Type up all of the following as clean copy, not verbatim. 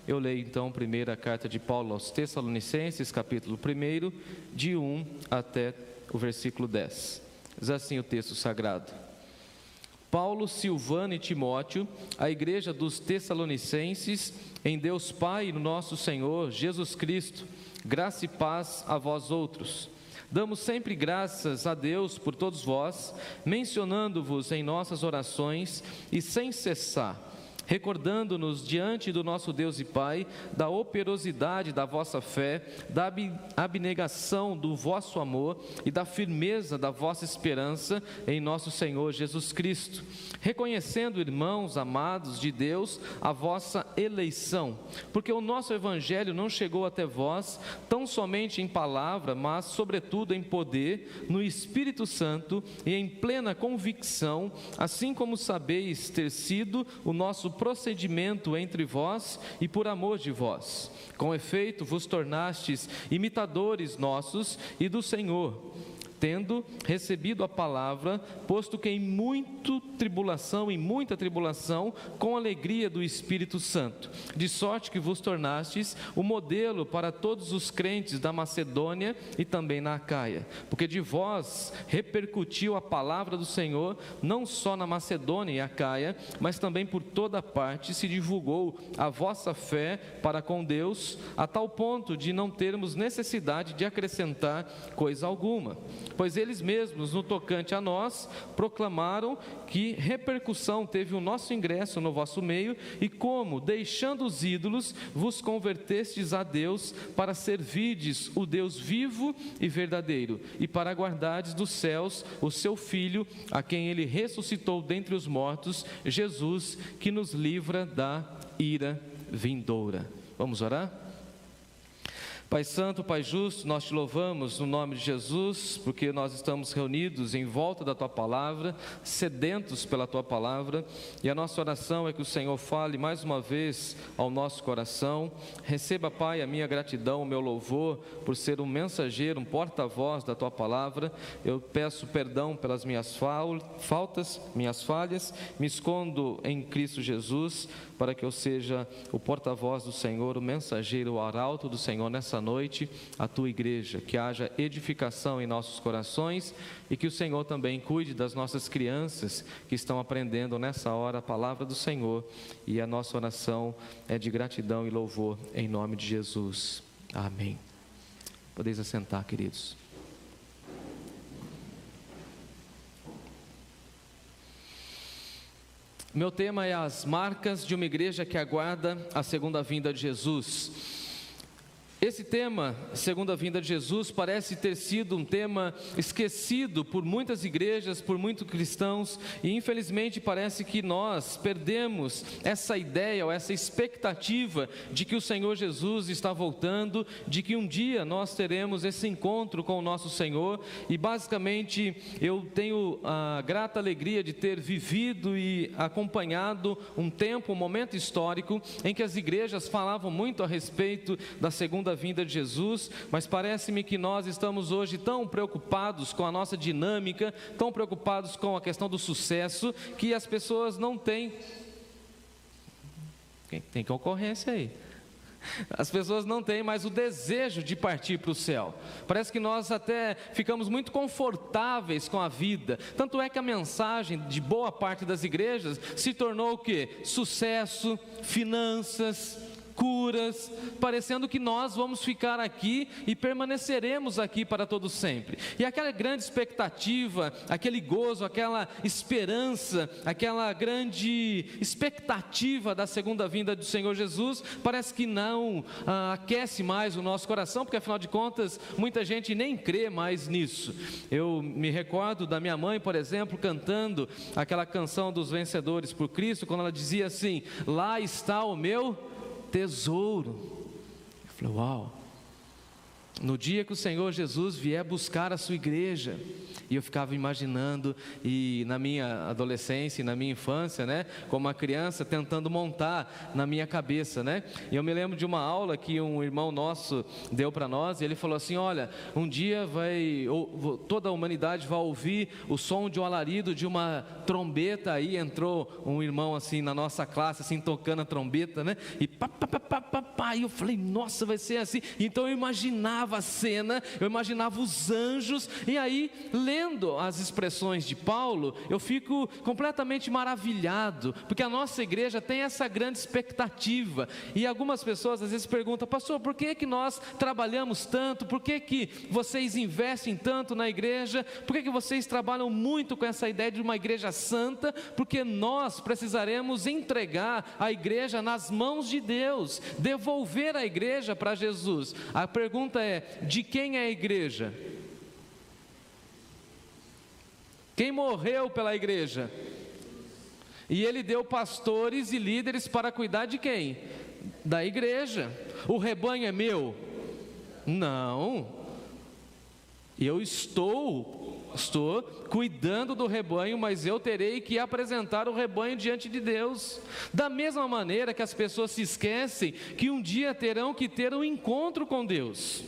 Eu leio então a primeira carta de Paulo aos Tessalonicenses, capítulo 1, de 1 até o versículo 10. Diz assim o texto sagrado: Paulo, Silvano e Timóteo, a igreja dos Tessalonicenses, em Deus Pai e no nosso Senhor Jesus Cristo, graça e paz a vós outros. Damos sempre graças a Deus por todos vós, mencionando-vos em nossas orações e sem cessar, recordando-nos diante do nosso Deus e Pai da operosidade da vossa fé, da abnegação do vosso amor e da firmeza da vossa esperança em nosso Senhor Jesus Cristo, reconhecendo, irmãos amados de Deus, a vossa eleição, porque o nosso evangelho não chegou até vós tão somente em palavra, mas sobretudo em poder, no Espírito Santo e em plena convicção, assim como sabeis ter sido o nosso procedimento entre vós e por amor de vós. Com efeito, vos tornastes imitadores nossos e do Senhor, tendo recebido a palavra, posto que em muita tribulação, com alegria do Espírito Santo, de sorte que vos tornastes o modelo para todos os crentes da Macedônia e também na Acaia, porque de vós repercutiu a palavra do Senhor, não só na Macedônia e Acaia, mas também por toda parte se divulgou a vossa fé para com Deus, a tal ponto de não termos necessidade de acrescentar coisa alguma. Pois eles mesmos, no tocante a nós, proclamaram que repercussão teve o nosso ingresso no vosso meio, e como, deixando os ídolos, vos convertestes a Deus, para servirdes o Deus vivo e verdadeiro, e para guardardes dos céus o seu Filho, a quem ele ressuscitou dentre os mortos, Jesus, que nos livra da ira vindoura. Vamos orar? Pai Santo, Pai Justo, nós te louvamos no nome de Jesus, porque nós estamos reunidos em volta da Tua Palavra, sedentos pela Tua Palavra, e a nossa oração é que o Senhor fale mais uma vez ao nosso coração. Receba, Pai, a minha gratidão, o meu louvor, por ser um mensageiro, um porta-voz da Tua Palavra. Eu peço perdão pelas minhas faltas, minhas falhas, me escondo em Cristo Jesus, para que eu seja o porta-voz do Senhor, o mensageiro, o arauto do Senhor nessa noite, a Tua igreja, que haja edificação em nossos corações e que o Senhor também cuide das nossas crianças que estão aprendendo nessa hora a palavra do Senhor, e a nossa oração é de gratidão e louvor em nome de Jesus. Amém. Podeis assentar, queridos. Meu tema é as marcas de uma igreja que aguarda a segunda vinda de Jesus. Esse tema, segunda vinda de Jesus, parece ter sido um tema esquecido por muitas igrejas, por muitos cristãos, e infelizmente parece que nós perdemos essa ideia ou essa expectativa de que o Senhor Jesus está voltando, de que um dia nós teremos esse encontro com o nosso Senhor. E basicamente eu tenho a grata alegria de ter vivido e acompanhado um tempo, um momento histórico em que as igrejas falavam muito a respeito da segunda vinda de Jesus, mas parece-me que nós estamos hoje tão preocupados com a nossa dinâmica, tão preocupados com a questão do sucesso, que as pessoas não têm... Tem concorrência aí. As pessoas não têm mais o desejo de partir para o céu. Parece que nós até ficamos muito confortáveis com a vida. Tanto é que a mensagem de boa parte das igrejas se tornou o quê? Sucesso, finanças, curas, parecendo que nós vamos ficar aqui e permaneceremos aqui para todo sempre. E aquela grande expectativa, aquele gozo, aquela esperança, aquela grande expectativa da segunda vinda do Senhor Jesus, parece que não aquece mais o nosso coração, porque afinal de contas, muita gente nem crê mais nisso. Eu me recordo da minha mãe, por exemplo, cantando aquela canção dos Vencedores por Cristo, quando ela dizia assim: lá está o meu tesouro. Eu falei, uau, no dia que o Senhor Jesus vier buscar a sua igreja. E eu ficava imaginando, e na minha adolescência e na minha infância, né, como uma criança, tentando montar na minha cabeça, né. E eu me lembro de uma aula que um irmão nosso deu para nós, e ele falou assim: olha, um dia toda a humanidade vai ouvir o som de um alarido de uma trombeta. Aí entrou um irmão assim na nossa classe, assim, tocando a trombeta, né, e pá, pá, pá, pá, pá, pá. E eu falei: nossa, vai ser assim. Então eu imaginava a cena, eu imaginava os anjos, e aí, lendo as expressões de Paulo, eu fico completamente maravilhado, porque a nossa igreja tem essa grande expectativa. E algumas pessoas às vezes perguntam: pastor, por que nós trabalhamos tanto? Por que vocês investem tanto na igreja? Por que vocês trabalham muito com essa ideia de uma igreja santa? Porque nós precisaremos entregar a igreja nas mãos de Deus, devolver a igreja para Jesus. A pergunta é: de quem é a igreja? Quem morreu pela igreja? E ele deu pastores e líderes para cuidar de quem? Da igreja. O rebanho é meu? Não. Eu estou cuidando do rebanho, mas eu terei que apresentar o rebanho diante de Deus. Da mesma maneira que as pessoas se esquecem que um dia terão que ter um encontro com Deus.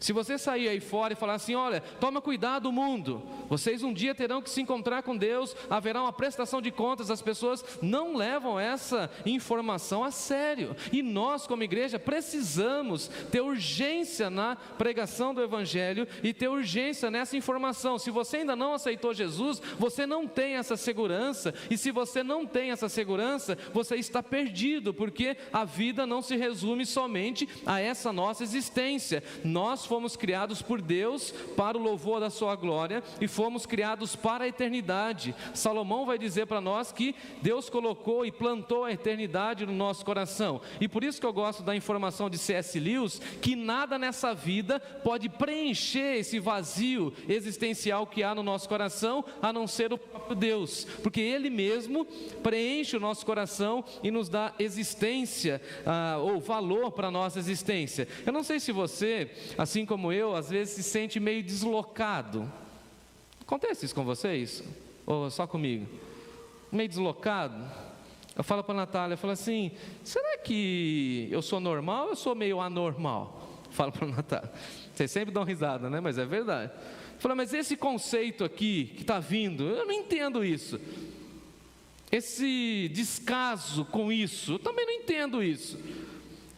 Se você sair aí fora e falar assim: olha, toma cuidado, mundo, vocês um dia terão que se encontrar com Deus, haverá uma prestação de contas, as pessoas não levam essa informação a sério. E nós, como igreja, precisamos ter urgência na pregação do Evangelho e ter urgência nessa informação. Se você ainda não aceitou Jesus, você não tem essa segurança, e se você não tem essa segurança, você está perdido, porque a vida não se resume somente a essa nossa existência. Nós fomos criados por Deus para o louvor da sua glória e fomos criados para a eternidade. Salomão vai dizer para nós que Deus colocou e plantou a eternidade no nosso coração, e por isso que eu gosto da informação de C.S. Lewis, que nada nessa vida pode preencher esse vazio existencial que há no nosso coração, a não ser o próprio Deus, porque Ele mesmo preenche o nosso coração e nos dá existência, ou valor para a nossa existência. Eu não sei se você, assim como eu, às vezes se sente meio deslocado. Acontece isso com vocês? Ou só comigo? Meio deslocado? Eu falo para a Natália, eu falo assim: será que eu sou normal ou eu sou meio anormal? Eu falo para a Natália. Vocês sempre dão risada, né? Mas é verdade. Eu falo: mas esse conceito aqui que está vindo, eu não entendo isso. Esse descaso com isso, eu também não entendo isso.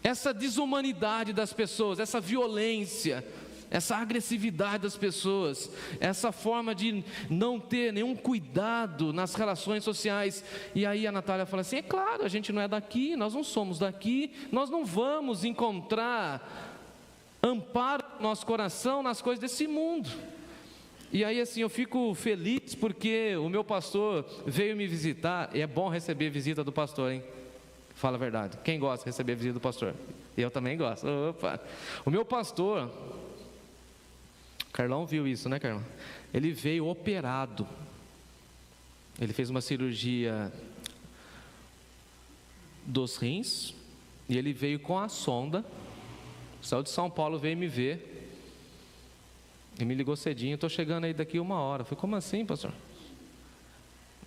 Essa desumanidade das pessoas, essa violência, essa agressividade das pessoas, essa forma de não ter nenhum cuidado nas relações sociais. E aí a Natália fala assim: é claro, a gente não é daqui, nós não somos daqui, nós não vamos encontrar amparo no nosso coração nas coisas desse mundo. E aí assim, eu fico feliz porque o meu pastor veio me visitar, e é bom receber visita do pastor, hein? Fala a verdade. Quem gosta de receber a visita do pastor? Eu também gosto. Opa. O meu pastor, Carlão viu isso, né, Carlão? Ele veio operado. Ele fez uma cirurgia dos rins, e ele veio com a sonda. Saiu de São Paulo, veio me ver. E me ligou cedinho: estou chegando aí daqui 1 hora. Eu falei: como assim, pastor?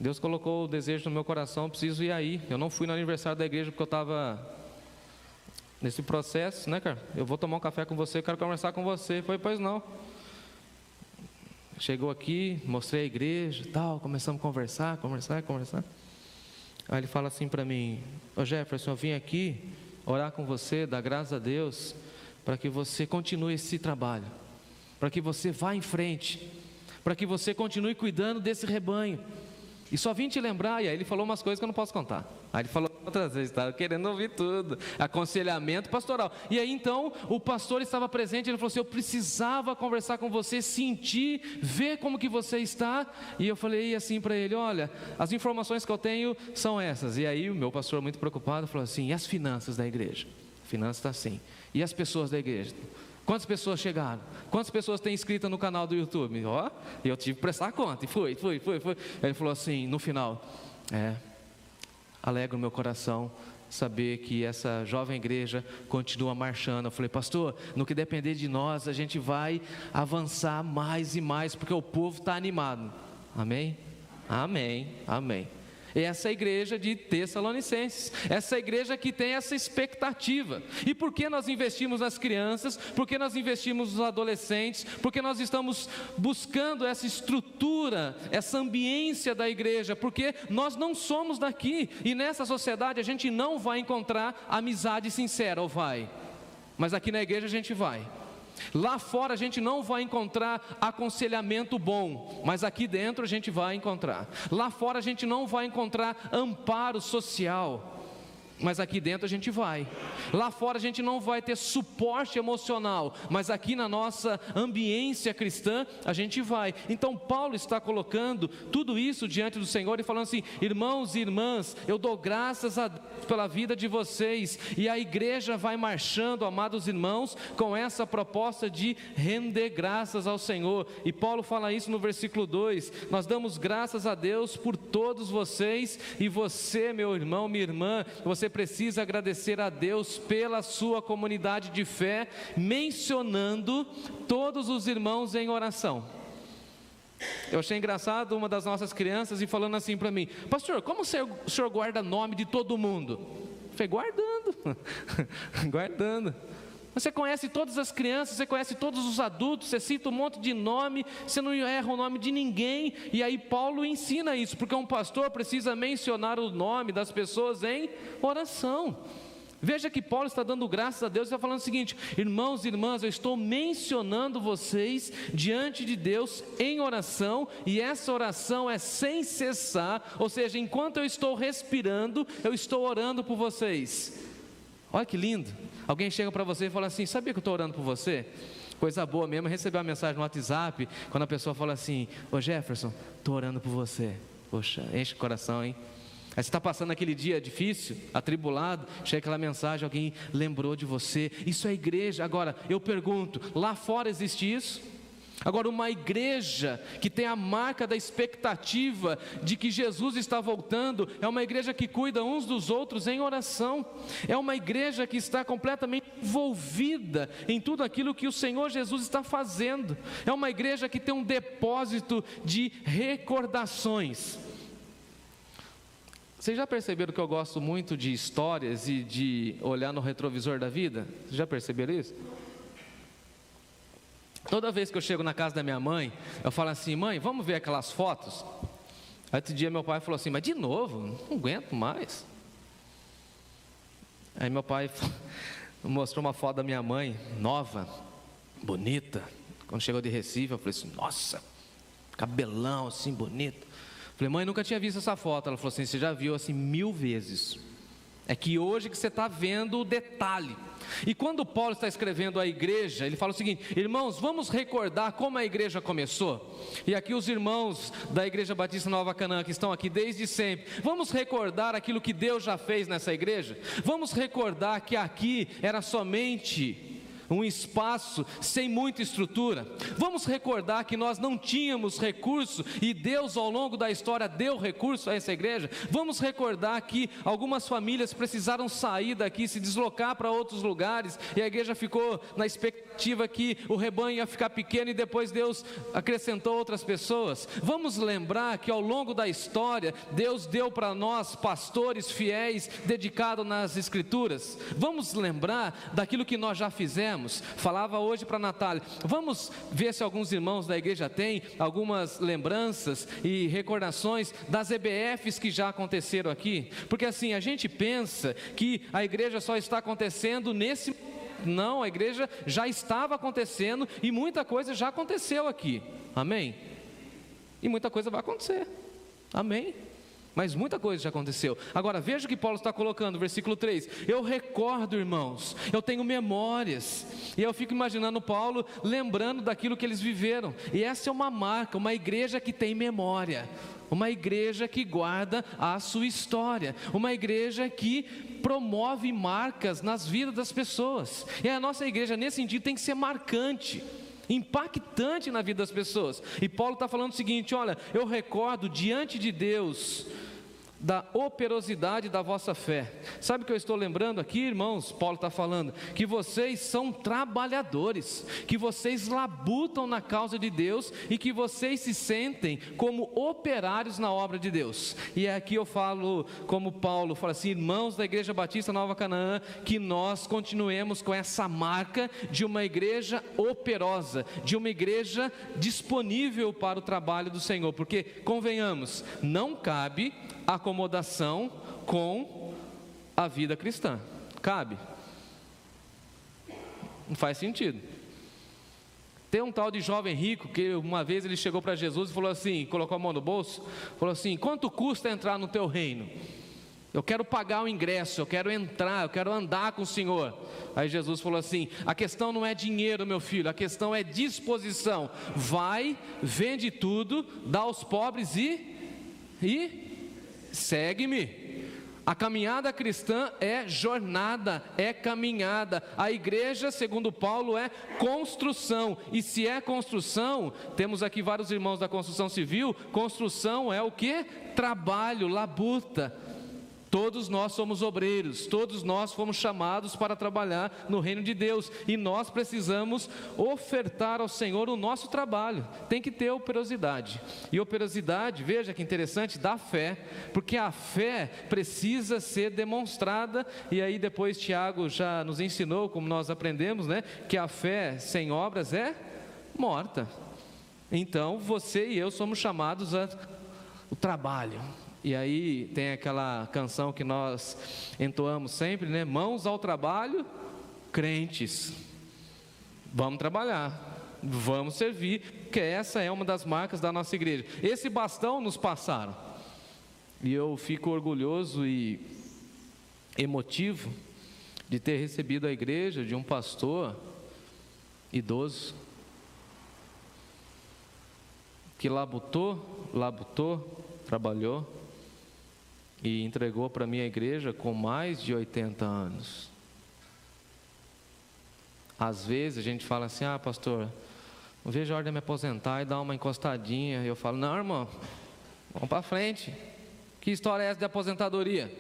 Deus colocou o desejo no meu coração, preciso ir aí. Eu não fui no aniversário da igreja porque eu estava nesse processo, né, cara? Eu vou tomar um café com você, eu quero conversar com você. Foi: pois não. Chegou aqui, mostrei a igreja e tal, começamos a conversar. Aí ele fala assim para mim: ô Jefferson, eu vim aqui orar com você, dar graças a Deus, para que você continue esse trabalho, para que você vá em frente, para que você continue cuidando desse rebanho. E só vim te lembrar. E aí ele falou umas coisas que eu não posso contar. Aí ele falou outras vezes, estava querendo ouvir tudo, aconselhamento pastoral. E aí então o pastor estava presente, ele falou assim: eu precisava conversar com você, sentir, ver como que você está. E eu falei assim para ele: olha, as informações que eu tenho são essas. E aí o meu pastor, muito preocupado, falou assim: e as finanças da igreja? A finança está assim. E as pessoas da igreja? Quantas pessoas chegaram? Quantas pessoas tem inscrito no canal do YouTube? Ó, eu tive que prestar conta. E foi. Ele falou assim, no final: alegra o meu coração saber que essa jovem igreja continua marchando. Eu falei, pastor, no que depender de nós, a gente vai avançar mais e mais, porque o povo está animado. Amém? Amém, amém. Essa é a igreja de Tessalonicenses, essa igreja que tem essa expectativa. E por que nós investimos nas crianças? Por que nós investimos nos adolescentes? Porque nós estamos buscando essa estrutura, essa ambiência da igreja, porque nós não somos daqui, e nessa sociedade a gente não vai encontrar amizade sincera, ou vai? Mas aqui na igreja a gente vai. Lá fora a gente não vai encontrar aconselhamento bom, mas aqui dentro a gente vai encontrar. Lá fora a gente não vai encontrar amparo social, mas aqui dentro a gente vai. Lá fora a gente não vai ter suporte emocional, mas aqui na nossa ambiência cristã a gente vai. Então Paulo está colocando tudo isso diante do Senhor e falando assim: irmãos e irmãs, eu dou graças a Deus pela vida de vocês, e a igreja vai marchando, amados irmãos, com essa proposta de render graças ao Senhor. E Paulo fala isso no versículo 2: nós damos graças a Deus por todos vocês, e você, meu irmão, minha irmã, você precisa agradecer a Deus pela sua comunidade de fé, mencionando todos os irmãos em oração. Eu achei engraçado uma das nossas crianças e falando assim para mim: pastor, como o senhor guarda nome de todo mundo? Eu falei: guardando, guardando. Você conhece todas as crianças, você conhece todos os adultos, você cita um monte de nome, você não erra o nome de ninguém. E aí Paulo ensina isso, porque um pastor precisa mencionar o nome das pessoas em oração. Veja que Paulo está dando graças a Deus e está falando o seguinte: irmãos e irmãs, eu estou mencionando vocês diante de Deus em oração, e essa oração é sem cessar, ou seja, enquanto eu estou respirando, eu estou orando por vocês. Olha que lindo. Alguém chega para você e fala assim: sabia que eu estou orando por você? Coisa boa mesmo, receber uma mensagem no WhatsApp, quando a pessoa fala assim: ô Jefferson, estou orando por você. Poxa, enche o coração, hein? Aí você está passando aquele dia difícil, atribulado, chega aquela mensagem, alguém lembrou de você. Isso é igreja. Agora, eu pergunto, lá fora existe isso? Agora, uma igreja que tem a marca da expectativa de que Jesus está voltando, é uma igreja que cuida uns dos outros em oração, é uma igreja que está completamente envolvida em tudo aquilo que o Senhor Jesus está fazendo, é uma igreja que tem um depósito de recordações. Vocês já perceberam que eu gosto muito de histórias e de olhar no retrovisor da vida? Vocês já perceberam isso? Toda vez que eu chego na casa da minha mãe, eu falo assim: mãe, vamos ver aquelas fotos? Aí outro dia meu pai falou assim: mas de novo? Não aguento mais. Aí meu pai mostrou uma foto da minha mãe, nova, bonita. Quando chegou de Recife, eu falei assim: nossa, cabelão assim, bonito. Falei: mãe, nunca tinha visto essa foto. Ela falou assim: você já viu assim 1000 vezes. É que hoje que você está vendo o detalhe. E quando Paulo está escrevendo à igreja, ele fala o seguinte: irmãos, vamos recordar como a igreja começou. E aqui os irmãos da Igreja Batista Nova Canaã, que estão aqui desde sempre, vamos recordar aquilo que Deus já fez nessa igreja. Vamos recordar que aqui era somente um espaço sem muita estrutura. Vamos recordar que nós não tínhamos recurso e Deus ao longo da história deu recurso a essa igreja. Vamos recordar que algumas famílias precisaram sair daqui, se deslocar para outros lugares, e a igreja ficou na expectativa que o rebanho ia ficar pequeno e depois Deus acrescentou outras pessoas. Vamos lembrar que ao longo da história Deus deu para nós pastores fiéis dedicados nas escrituras. Vamos lembrar daquilo que nós já fizemos. Falava hoje para a Natália: vamos ver se alguns irmãos da igreja têm algumas lembranças e recordações das EBFs que já aconteceram aqui, porque assim, a gente pensa que a igreja só está acontecendo nesse momento. Não, a igreja já estava acontecendo e muita coisa já aconteceu aqui, amém? E muita coisa vai acontecer, amém? Mas muita coisa já aconteceu. Agora veja o que Paulo está colocando, versículo 3: eu recordo, irmãos, eu tenho memórias. E eu fico imaginando Paulo lembrando daquilo que eles viveram. E essa é uma marca, uma igreja que tem memória, uma igreja que guarda a sua história, uma igreja que promove marcas nas vidas das pessoas. E a nossa igreja nesse sentido tem que ser marcante, impactante na vida das pessoas. E Paulo está falando o seguinte: olha, eu recordo diante de Deus da operosidade da vossa fé. Sabe o que eu estou lembrando aqui, irmãos? Paulo está falando que vocês são trabalhadores, que vocês labutam na causa de Deus e que vocês se sentem como operários na obra de Deus. E aqui eu falo como Paulo, fala assim: irmãos da Igreja Batista Nova Canaã, que nós continuemos com essa marca de uma igreja operosa, de uma igreja disponível para o trabalho do Senhor, porque, convenhamos, não cabe acomodação com a vida cristã. Cabe? Não faz sentido. Tem um tal de jovem rico que uma vez ele chegou para Jesus e falou assim, colocou a mão no bolso, falou assim: quanto custa entrar no teu reino? Eu quero pagar o ingresso, eu quero entrar, eu quero andar com o Senhor. Aí Jesus falou assim: a questão não é dinheiro, meu filho, a questão é disposição. Vai, vende tudo, dá aos pobres e segue-me. A caminhada cristã é jornada, é caminhada. A igreja, segundo Paulo, é construção. E se é construção, temos aqui vários irmãos da construção civil. Construção é o quê? Trabalho, labuta. Todos nós somos obreiros, todos nós fomos chamados para trabalhar no reino de Deus, e nós precisamos ofertar ao Senhor o nosso trabalho. Tem que ter operosidade, e operosidade, veja que interessante, da fé, porque a fé precisa ser demonstrada, e aí depois Tiago já nos ensinou, como nós aprendemos, né, que a fé sem obras é morta. Então você e eu somos chamados ao trabalho. E aí tem aquela canção que nós entoamos sempre, né? Mãos ao trabalho, crentes. Vamos trabalhar, vamos servir, porque essa é uma das marcas da nossa igreja. Esse bastão nos passaram. E eu fico orgulhoso e emotivo de ter recebido a igreja de um pastor idoso, que labutou, trabalhou, e entregou para a minha igreja com mais de 80 anos. Às vezes a gente fala assim: ah, pastor, não vejo a hora de me aposentar e dar uma encostadinha. E eu falo: não, irmão, vamos para frente. Que história é essa de aposentadoria?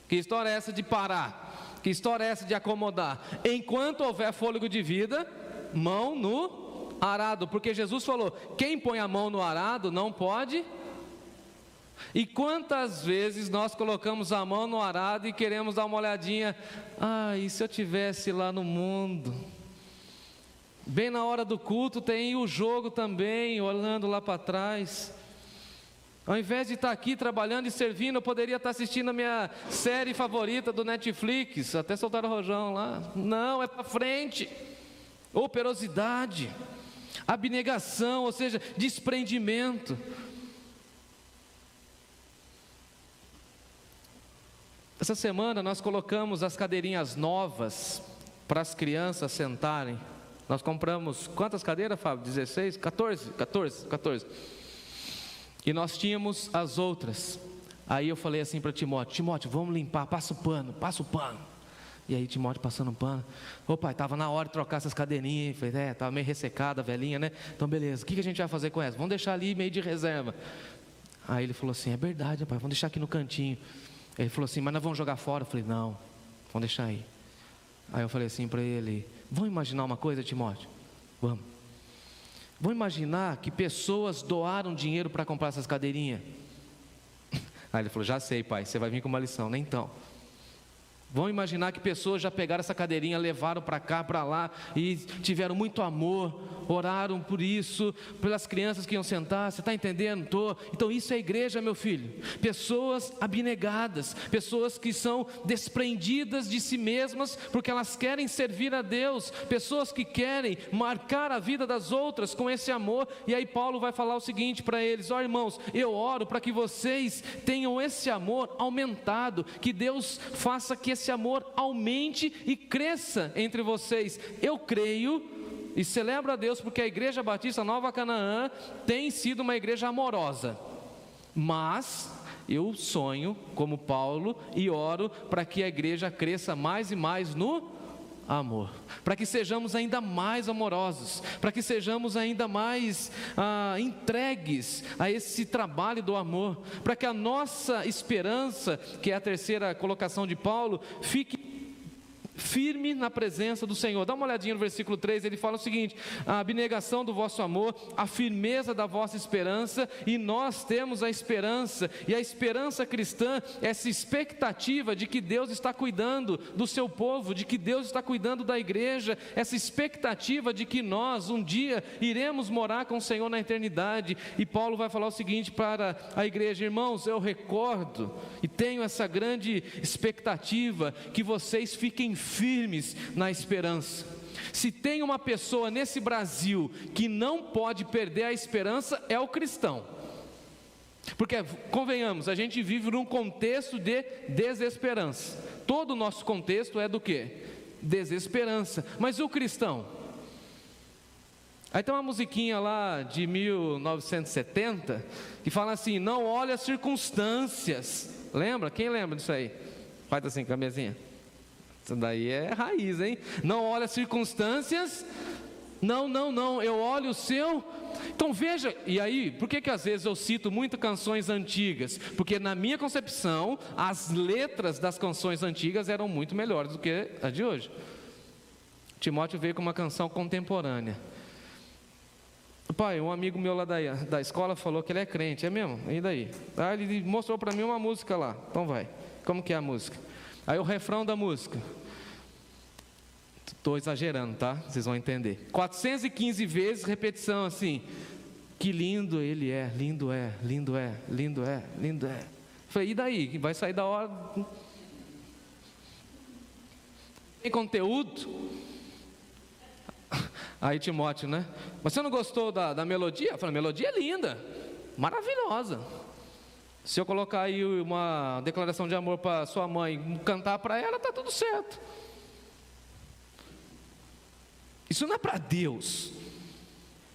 Que história é essa de parar? Que história é essa de acomodar? Enquanto houver fôlego de vida, mão no arado, porque Jesus falou: quem põe a mão no arado não pode. E quantas vezes nós colocamos a mão no arado e queremos dar uma olhadinha: ah, e se eu tivesse lá no mundo? Bem na hora do culto tem o jogo também, olhando lá para trás. Ao invés de estar aqui trabalhando e servindo, eu poderia estar assistindo a minha série favorita do Netflix, até soltar o rojão lá. Não, é para frente. Operosidade, abnegação, ou seja, desprendimento. Essa semana nós colocamos as cadeirinhas novas para as crianças sentarem. Nós compramos quantas cadeiras, Fábio? 16? 14. E nós tínhamos as outras. Aí eu falei assim para Timóteo, vamos limpar, passa o pano. E aí Timóteo passando um pano: ô pai, estava na hora de trocar essas cadeirinhas. Eu falei: estava meio ressecada, velhinha, né? Então beleza, o que a gente vai fazer com essa? Vamos deixar ali meio de reserva. Aí ele falou assim: é verdade, pai, vamos deixar aqui no cantinho. Ele falou assim: mas nós vamos jogar fora? Eu falei: não, vamos deixar aí. Aí eu falei assim para ele: vamos imaginar uma coisa, Timóteo? Vamos imaginar que pessoas doaram dinheiro para comprar essas cadeirinhas. Aí ele falou: já sei, pai, você vai vir com uma lição, né? Então, vamos imaginar que pessoas já pegaram essa cadeirinha, levaram para cá, para lá, e tiveram muito amor, oraram por isso, pelas crianças que iam sentar. Você está entendendo? Então isso é igreja, meu filho. Pessoas abnegadas, pessoas que são desprendidas de si mesmas, porque elas querem servir a Deus, pessoas que querem marcar a vida das outras com esse amor. E aí Paulo vai falar o seguinte para eles: ó irmãos, eu oro para que vocês tenham esse amor aumentado, que Deus faça que esse amor aumente e cresça entre vocês. Eu creio e celebro a Deus porque a Igreja Batista Nova Canaã tem sido uma igreja amorosa, mas eu sonho como Paulo e oro para que a igreja cresça mais e mais no amor, para que sejamos ainda mais amorosos, para que sejamos ainda mais entregues a esse trabalho do amor, para que a nossa esperança, que é a terceira colocação de Paulo, fique firme na presença do Senhor. Dá uma olhadinha no versículo 3, ele fala o seguinte: a abnegação do vosso amor, a firmeza da vossa esperança, e nós temos a esperança, e a esperança cristã, essa expectativa de que Deus está cuidando do seu povo, de que Deus está cuidando da igreja, essa expectativa de que nós um dia iremos morar com o Senhor na eternidade. E Paulo vai falar o seguinte para a igreja: irmãos, eu recordo e tenho essa grande expectativa que vocês fiquem firmes na esperança. Se tem uma pessoa nesse Brasil que não pode perder a esperança, é o cristão. Porque, convenhamos, a gente vive num contexto de desesperança. Todo o nosso contexto é do quê? Desesperança. Mas o cristão? Aí tem uma musiquinha lá de 1970 que fala assim: não olhe as circunstâncias. Lembra? Quem lembra disso aí? Faz assim com a mesinha. Isso daí é raiz, hein? Não olha as circunstâncias. Não, eu olho o seu. Então veja, e aí, por que às vezes eu cito muito canções antigas? Porque na minha concepção, as letras das canções antigas eram muito melhores do que a de hoje. Timóteo veio com uma canção contemporânea. Pai, um amigo meu lá da escola falou que ele é crente, é mesmo? E daí? Aí ele mostrou para mim uma música lá. Então vai, como que é a música? Aí o refrão da música, estou exagerando, tá? Vocês vão entender. 415 vezes repetição assim: que lindo ele é, lindo é, lindo é, lindo é, lindo é. Falei, e daí? Vai sair da hora? Tem conteúdo? Aí Timóteo, né? Mas você não gostou da melodia? Eu falei, a melodia é linda, maravilhosa. Se eu colocar aí uma declaração de amor para sua mãe, cantar para ela, está tudo certo. Isso não é para Deus.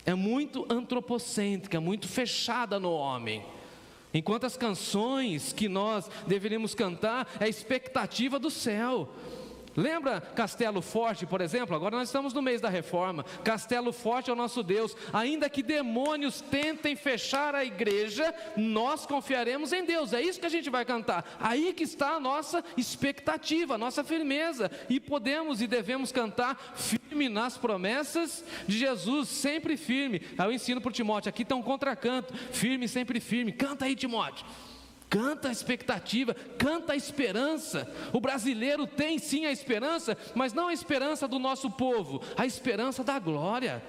É muito antropocêntrica, muito fechada no homem. Enquanto as canções que nós deveríamos cantar é a expectativa do céu. Lembra Castelo Forte, por exemplo? Agora nós estamos no mês da reforma. Castelo Forte é o nosso Deus. Ainda que demônios tentem fechar a igreja, nós confiaremos em Deus. É isso que a gente vai cantar. Aí que está a nossa expectativa, a nossa firmeza. E podemos e devemos cantar firme nas promessas de Jesus, sempre firme. Aí eu ensino para o Timóteo, aqui está um contracanto: firme, sempre firme. Canta aí, Timóteo. Canta a expectativa, canta a esperança. O brasileiro tem sim a esperança, mas não a esperança do nosso povo, a esperança da glória,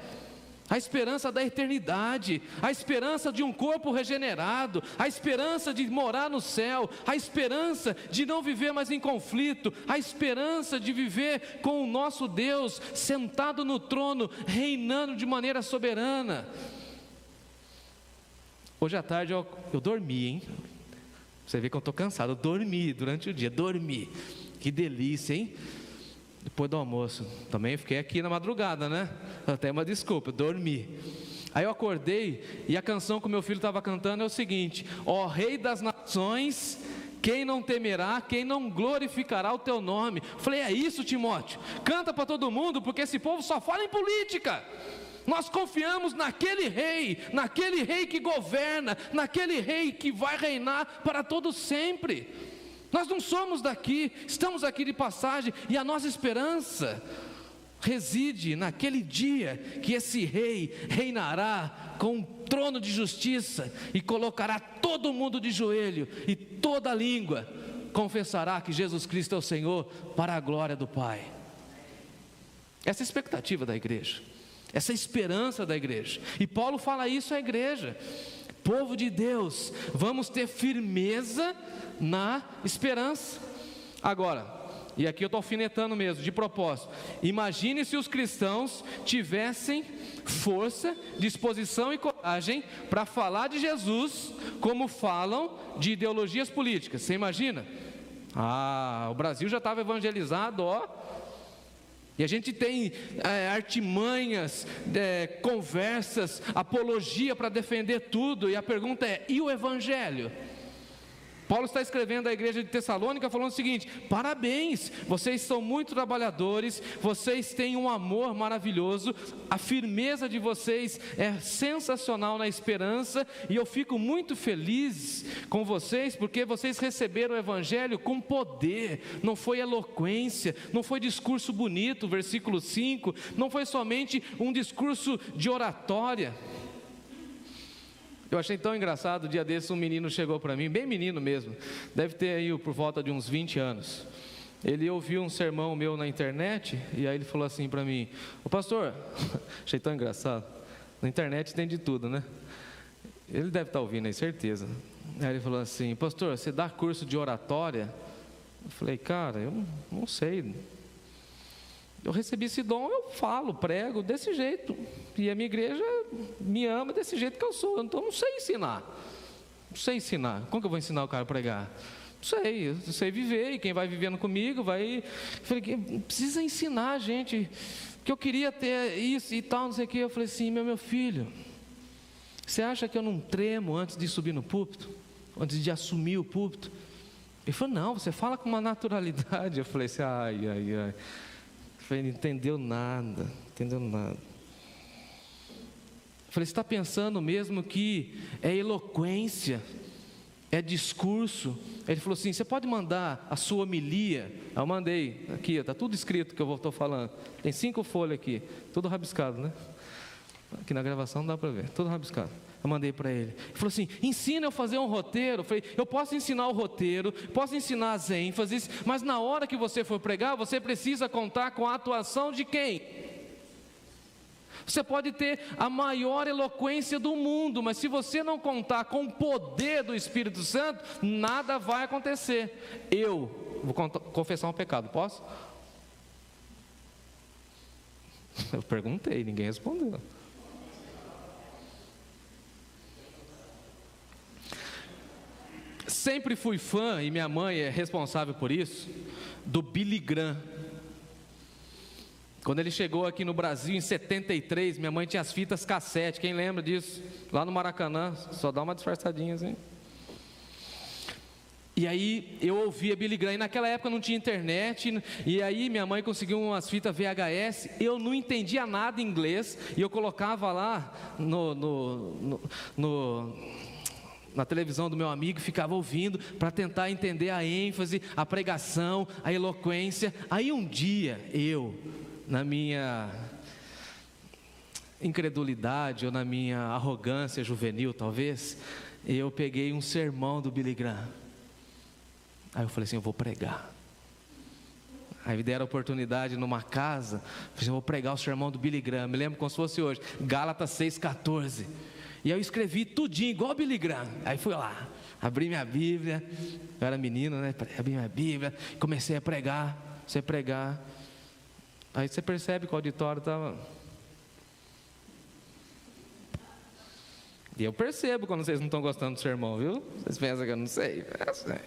a esperança da eternidade, a esperança de um corpo regenerado, a esperança de morar no céu, a esperança de não viver mais em conflito, a esperança de viver com o nosso Deus sentado no trono, reinando de maneira soberana. Hoje à tarde eu dormi, hein? Você vê que eu estou cansado, eu dormi durante o dia, dormi, que delícia, hein? Depois do almoço, também fiquei aqui na madrugada, né? Até uma desculpa, dormi. Aí eu acordei e a canção que o meu filho estava cantando é o seguinte: ó Rei das Nações, quem não temerá, quem não glorificará o teu nome? Falei, é isso, Timóteo, canta para todo mundo, porque esse povo só fala em política. Nós confiamos naquele rei que governa, naquele rei que vai reinar para todo sempre. Nós não somos daqui, estamos aqui de passagem, e a nossa esperança reside naquele dia que esse rei reinará com um trono de justiça e colocará todo mundo de joelho, e toda língua confessará que Jesus Cristo é o Senhor, para a glória do Pai. Essa é a expectativa da igreja, essa esperança da igreja, e Paulo fala isso à igreja: povo de Deus, vamos ter firmeza na esperança. Agora, e aqui eu estou alfinetando mesmo, de propósito, imagine se os cristãos tivessem força, disposição e coragem para falar de Jesus como falam de ideologias políticas. Você imagina? O Brasil já estava evangelizado, e a gente tem artimanhas, conversas, apologia para defender tudo. E a pergunta é: e o Evangelho? Paulo está escrevendo à igreja de Tessalônica falando o seguinte: parabéns, vocês são muito trabalhadores, vocês têm um amor maravilhoso, a firmeza de vocês é sensacional na esperança, e eu fico muito feliz com vocês, porque vocês receberam o evangelho com poder, não foi eloquência, não foi discurso bonito, versículo 5, não foi somente um discurso de oratória. Eu achei tão engraçado, o dia desse um menino chegou para mim, bem menino mesmo, deve ter aí por volta de uns 20 anos. Ele ouviu um sermão meu na internet, e aí ele falou assim para mim: ô pastor, achei tão engraçado, na internet tem de tudo, né? Ele deve estar ouvindo aí, certeza. Aí ele falou assim: pastor, você dá curso de oratória? Eu falei: cara, eu não sei. Eu recebi esse dom, eu falo, prego desse jeito, e a minha igreja me ama desse jeito que eu sou, então eu não sei ensinar. Como que eu vou ensinar o cara a pregar? Eu sei viver, e quem vai vivendo comigo vai... Eu falei: precisa ensinar a gente, que eu queria ter isso e tal, não sei o que. Eu falei assim: meu filho, você acha que eu não tremo antes de subir no púlpito? Antes de assumir o púlpito? Ele falou: não, você fala com uma naturalidade. Eu falei assim: ai. Ele não entendeu nada. Eu falei: você está pensando mesmo que é eloquência, é discurso? Ele falou assim: você pode mandar a sua homilia? Eu mandei, aqui está tudo escrito que eu estou falando, tem 5 folhas aqui, tudo rabiscado, né? Aqui na gravação não dá para ver, tudo rabiscado. Eu mandei para ele. Ele falou assim: ensina eu a fazer um roteiro. Eu falei: eu posso ensinar o roteiro, posso ensinar as ênfases, mas na hora que você for pregar, você precisa contar com a atuação de quem? Você pode ter a maior eloquência do mundo, mas se você não contar com o poder do Espírito Santo, nada vai acontecer. Eu vou confessar um pecado, posso? Eu perguntei, ninguém respondeu. Sempre fui fã, e minha mãe é responsável por isso, do Billy Graham. Quando ele chegou aqui no Brasil em 73, minha mãe tinha as fitas cassete, quem lembra disso? Lá no Maracanã, só dá uma disfarçadinha assim. E aí eu ouvia Billy Graham, e naquela época não tinha internet, e aí minha mãe conseguiu umas fitas VHS, eu não entendia nada em inglês, e eu colocava lá na televisão do meu amigo, ficava ouvindo para tentar entender a ênfase, a pregação, a eloquência. Aí um dia eu, na minha incredulidade ou na minha arrogância juvenil talvez, eu peguei um sermão do Billy Graham. Aí eu falei assim: eu vou pregar. Aí me deram a oportunidade numa casa, falei assim: eu vou pregar o sermão do Billy Graham. Me lembro como se fosse hoje, Gálatas 6,14. E eu escrevi tudinho, igual Billy Graham. Aí fui lá, abri minha Bíblia, eu era menino, né? Abri minha Bíblia, comecei a pregar. Aí você percebe que o auditório estava... E eu percebo quando vocês não estão gostando do sermão, viu? Vocês pensam que eu não sei? Eu sei.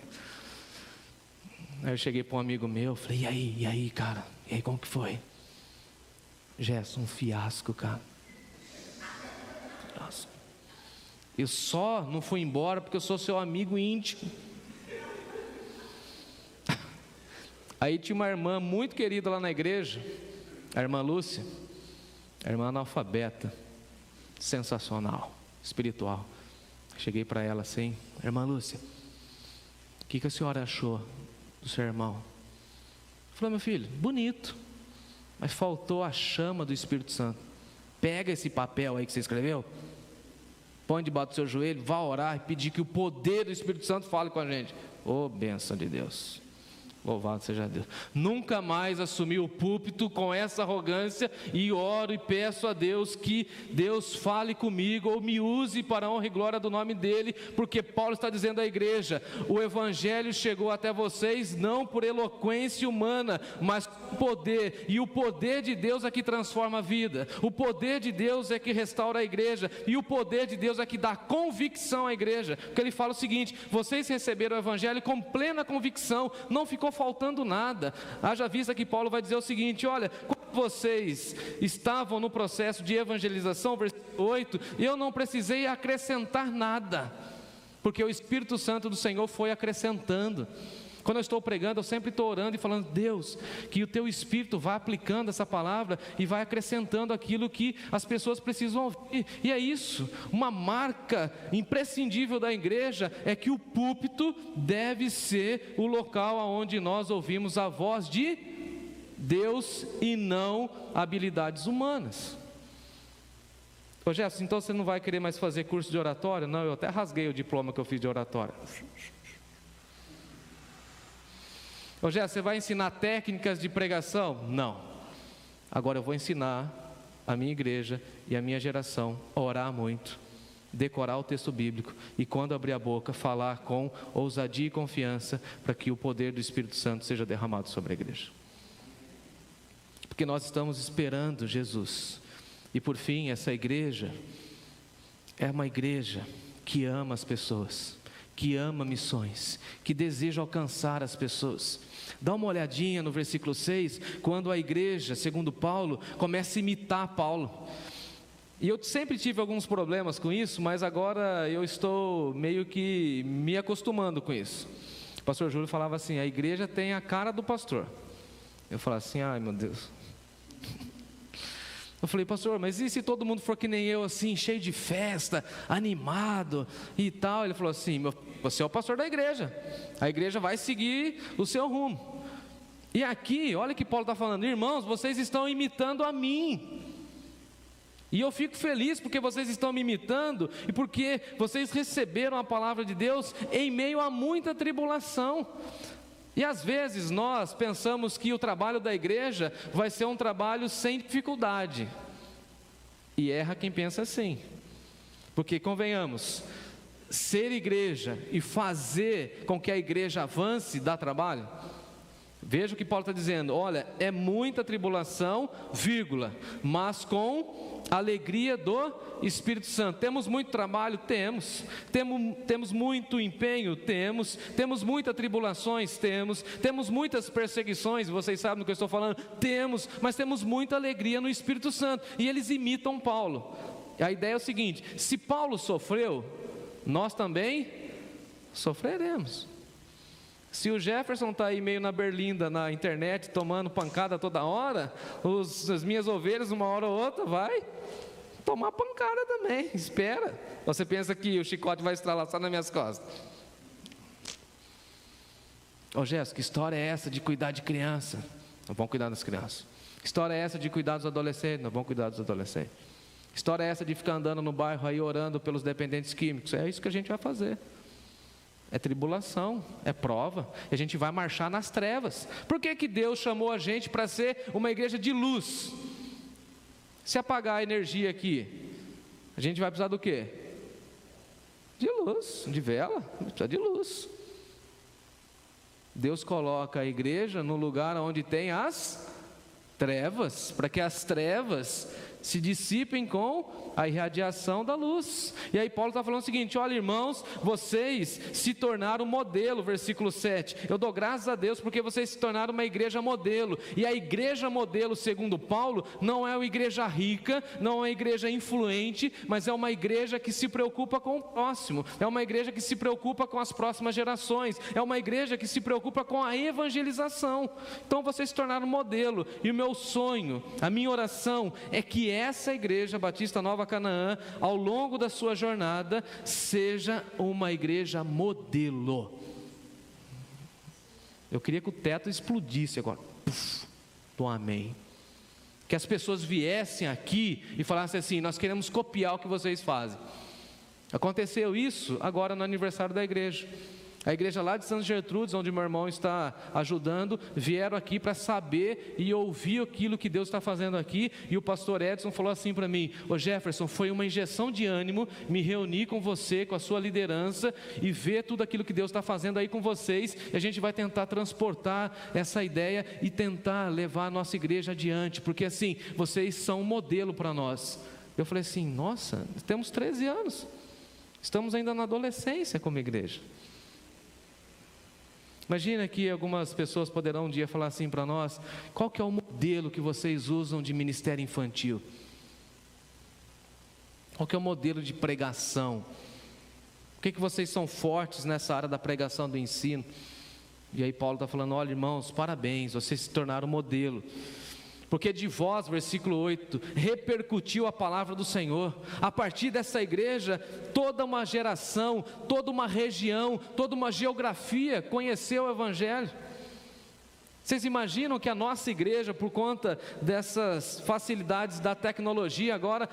Aí eu cheguei para um amigo meu, falei: e aí, cara? E aí, como que foi? Gerson, um fiasco, cara. Nossa. Eu só não fui embora porque eu sou seu amigo íntimo. Aí tinha uma irmã muito querida lá na igreja, a irmã Lúcia, a irmã analfabeta, sensacional, espiritual. Cheguei para ela assim: irmã Lúcia, o que a senhora achou do sermão? Falei: meu filho, bonito, mas faltou a chama do Espírito Santo. Pega esse papel aí que você escreveu, põe debaixo do seu joelho, vá orar e pedir que o poder do Espírito Santo fale com a gente. Ô, bênção de Deus, louvado seja Deus. Nunca mais assumi o púlpito com essa arrogância, e oro e peço a Deus que Deus fale comigo, ou me use para a honra e glória do nome dEle, porque Paulo está dizendo à igreja: o Evangelho chegou até vocês não por eloquência humana, mas por poder, e o poder de Deus é que transforma a vida, o poder de Deus é que restaura a igreja, e o poder de Deus é que dá convicção à igreja, porque ele fala o seguinte: vocês receberam o Evangelho com plena convicção, não ficou faltando nada. Haja vista que Paulo vai dizer o seguinte: olha, quando vocês estavam no processo de evangelização, versículo 8, eu não precisei acrescentar nada. porque o Espírito Santo do Senhor foi acrescentando. Quando eu estou pregando, eu sempre estou orando e falando: Deus, que o Teu Espírito vá aplicando essa palavra e vai acrescentando aquilo que as pessoas precisam ouvir. E é isso, uma marca imprescindível da igreja é que o púlpito deve ser o local onde nós ouvimos a voz de Deus e não habilidades humanas. Ô Jefferson, então você não vai querer mais fazer curso de oratória? Não, eu até rasguei o diploma que eu fiz de oratória. Ô Jefferson, você vai ensinar técnicas de pregação? Não. Agora eu vou ensinar a minha igreja e a minha geração a orar muito, decorar o texto bíblico e quando abrir a boca, falar com ousadia e confiança para que o poder do Espírito Santo seja derramado sobre a igreja. Porque nós estamos esperando Jesus. E por fim, essa igreja é uma igreja que ama as pessoas, que ama missões, que deseja alcançar as pessoas. Dá uma olhadinha no versículo 6, quando a igreja, segundo Paulo, começa a imitar Paulo. E eu sempre tive alguns problemas com isso, mas agora eu estou meio que me acostumando com isso. O pastor Júlio falava assim: a igreja tem a cara do pastor. Eu falava assim: ai meu Deus. Eu falei: pastor, mas e se todo mundo for que nem eu, assim, cheio de festa, animado e tal? Ele falou assim: você é o pastor da igreja, a igreja vai seguir o seu rumo. E aqui, olha que Paulo está falando: irmãos, vocês estão imitando a mim. E eu fico feliz porque vocês estão me imitando e porque vocês receberam a palavra de Deus em meio a muita tribulação. E às vezes nós pensamos que o trabalho da igreja vai ser um trabalho sem dificuldade. E erra quem pensa assim. Porque convenhamos, ser igreja e fazer com que a igreja avance dá trabalho? Veja o que Paulo está dizendo: olha, é muita tribulação, vírgula, mas com alegria do Espírito Santo. Temos muito trabalho? Temos muito empenho? Temos muitas tribulações? Temos muitas perseguições, vocês sabem do que eu estou falando? Mas temos muita alegria no Espírito Santo. E eles imitam Paulo. A ideia é o seguinte: se Paulo sofreu, nós também sofreremos. Se o Jefferson está aí meio na berlinda na internet, tomando pancada toda hora, as minhas ovelhas, uma hora ou outra, vai tomar pancada também, espera. Você pensa que o chicote vai estralar só nas minhas costas? Ô Jefferson, que história é essa de cuidar de criança? Nós vamos cuidar das crianças. Que história é essa de cuidar dos adolescentes? Nós vamos cuidar dos adolescentes. Que história é essa de ficar andando no bairro aí orando pelos dependentes químicos? É isso que a gente vai fazer. É tribulação, é prova, e a gente vai marchar nas trevas. Por que Deus chamou a gente para ser uma igreja de luz? Se apagar a energia aqui, a gente vai precisar do quê? De luz, de vela, precisa de luz. Deus coloca a igreja no lugar onde tem as trevas, para que as trevas se dissipem com a irradiação da luz. E aí Paulo está falando o seguinte: olha irmãos, vocês se tornaram modelo, versículo 7, eu dou graças a Deus porque vocês se tornaram uma igreja modelo. E a igreja modelo, segundo Paulo, não é uma igreja rica, não é uma igreja influente, mas é uma igreja que se preocupa com o próximo, é uma igreja que se preocupa com as próximas gerações, é uma igreja que se preocupa com a evangelização. Então vocês se tornaram modelo, e o meu sonho, a minha oração é que essa igreja Batista Nova Canaã, ao longo da sua jornada, seja uma igreja modelo. Eu queria que o teto explodisse agora, do amém. Que as pessoas viessem aqui e falassem assim: nós queremos copiar o que vocês fazem. Aconteceu isso agora no aniversário da igreja. A igreja lá de Santa Gertrudes, onde meu irmão está ajudando, vieram aqui para saber e ouvir aquilo que Deus está fazendo aqui. E o pastor Edson falou assim para mim: ô Jefferson, foi uma injeção de ânimo me reunir com você, com a sua liderança, e ver tudo aquilo que Deus está fazendo aí com vocês. E a gente vai tentar transportar essa ideia e tentar levar a nossa igreja adiante, porque assim, vocês são um modelo para nós. Eu falei assim: nossa, temos 13 anos, estamos ainda na adolescência como igreja. Imagina que algumas pessoas poderão um dia falar assim para nós: qual que é o modelo que vocês usam de ministério infantil? Qual que é o modelo de pregação? Por que vocês são fortes nessa área da pregação, do ensino? E aí Paulo está falando, olha irmãos, parabéns, vocês se tornaram modelo. Porque de vós, versículo 8, repercutiu a palavra do Senhor. A partir dessa igreja, toda uma geração, toda uma região, toda uma geografia conheceu o Evangelho. Vocês imaginam que a nossa igreja, por conta dessas facilidades da tecnologia, agora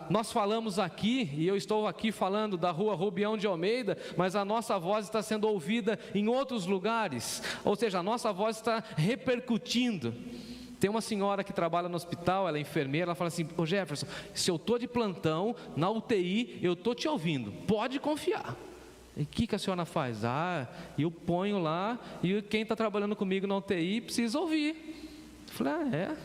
nós falamos aqui, e eu estou aqui falando da rua Rubião de Almeida, mas a nossa voz está sendo ouvida em outros lugares, ou seja, a nossa voz está repercutindo. Tem uma senhora que trabalha no hospital, ela é enfermeira, ela fala assim, ô Jefferson, se eu estou de plantão, na UTI, eu estou te ouvindo, pode confiar. E o que a senhora faz? Eu ponho lá, e quem está trabalhando comigo na UTI precisa ouvir. Eu falei, é?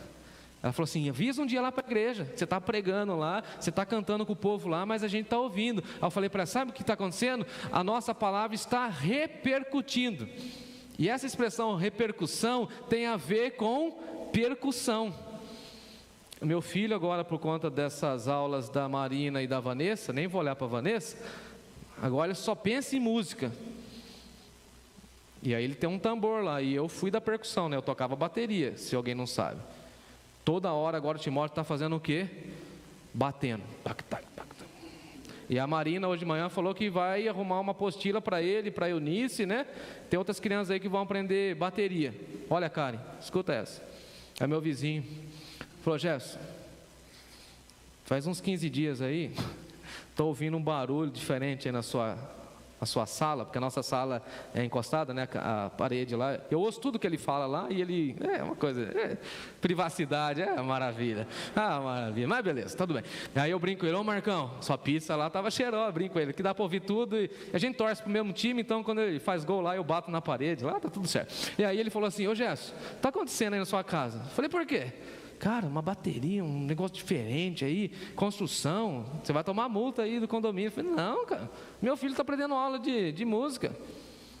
Ela falou assim, avisa um dia lá para a igreja, você está pregando lá, você está cantando com o povo lá, mas a gente está ouvindo. Aí eu falei para ela, sabe o que está acontecendo? A nossa palavra está repercutindo. E essa expressão repercussão tem a ver com percussão. Meu filho agora, por conta dessas aulas da Marina e da Vanessa, nem vou olhar para a Vanessa, agora ele só pensa em música. E aí ele tem um tambor lá, e eu fui da percussão, né? Eu tocava bateria, se alguém não sabe. Toda hora agora o Timóteo está fazendo o quê? Batendo. E a Marina hoje de manhã falou que vai arrumar uma apostila para ele, para a Eunice, né? Tem outras crianças aí que vão aprender bateria. Olha, Karen, escuta essa. É meu vizinho. Falou, Jefferson, faz uns 15 dias aí, estou ouvindo um barulho diferente aí na sua sala, porque a nossa sala é encostada, né, a parede lá, eu ouço tudo que ele fala lá, e ele, uma coisa, privacidade, maravilha, maravilha, mas beleza, tudo bem. Aí eu brinco com ele, ô Marcão, sua pizza lá estava cheirosa, brinco com ele, que dá para ouvir tudo, e a gente torce para o mesmo time, então quando ele faz gol lá, eu bato na parede, lá tá tudo certo. E aí ele falou assim, ô Gerson, está acontecendo aí na sua casa? Eu falei, por quê? Cara, uma bateria, um negócio diferente aí, construção, você vai tomar multa aí do condomínio. Eu falei, não, cara, meu filho está aprendendo aula de música. Ele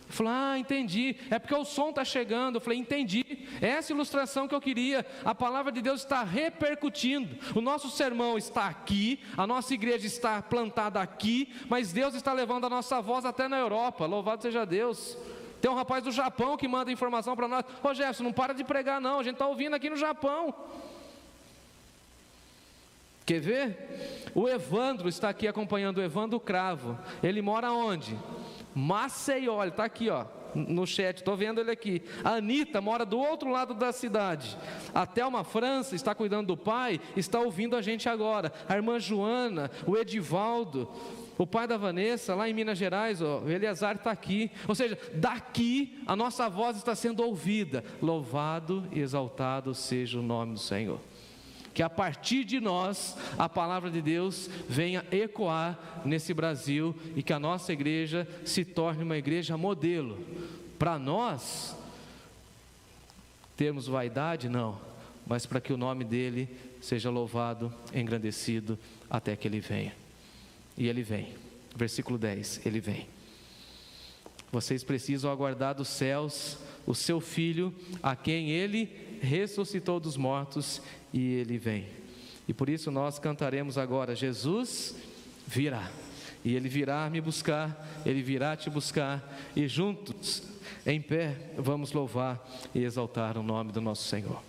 falou, entendi, é porque o som está chegando. Eu falei, entendi, essa ilustração que eu queria, a palavra de Deus está repercutindo, o nosso sermão está aqui, a nossa igreja está plantada aqui, mas Deus está levando a nossa voz até na Europa, louvado seja Deus. Tem um rapaz do Japão que manda informação para nós, ô Jefferson, não para de pregar não, a gente está ouvindo aqui no Japão. Quer ver? O Evandro está aqui acompanhando, o Evandro Cravo. Ele mora onde? Maceió, ele está aqui no chat, estou vendo ele aqui. A Anitta mora do outro lado da cidade. A Thelma França está cuidando do pai, está ouvindo a gente agora. A irmã Joana, o Edivaldo, o pai da Vanessa, lá em Minas Gerais, o Eleazar está aqui. Ou seja, daqui a nossa voz está sendo ouvida. Louvado e exaltado seja o nome do Senhor. Que a partir de nós, a palavra de Deus venha ecoar nesse Brasil e que a nossa igreja se torne uma igreja modelo. Para nós, termos vaidade, não, mas para que o nome dele seja louvado, engrandecido, até que ele venha. E ele vem, versículo 10, ele vem. Vocês precisam aguardar dos céus o seu Filho, a quem ele ressuscitou dos mortos, e ele vem. E por isso nós cantaremos agora, Jesus virá, e ele virá me buscar, ele virá te buscar, e juntos, em pé, vamos louvar e exaltar o nome do nosso Senhor.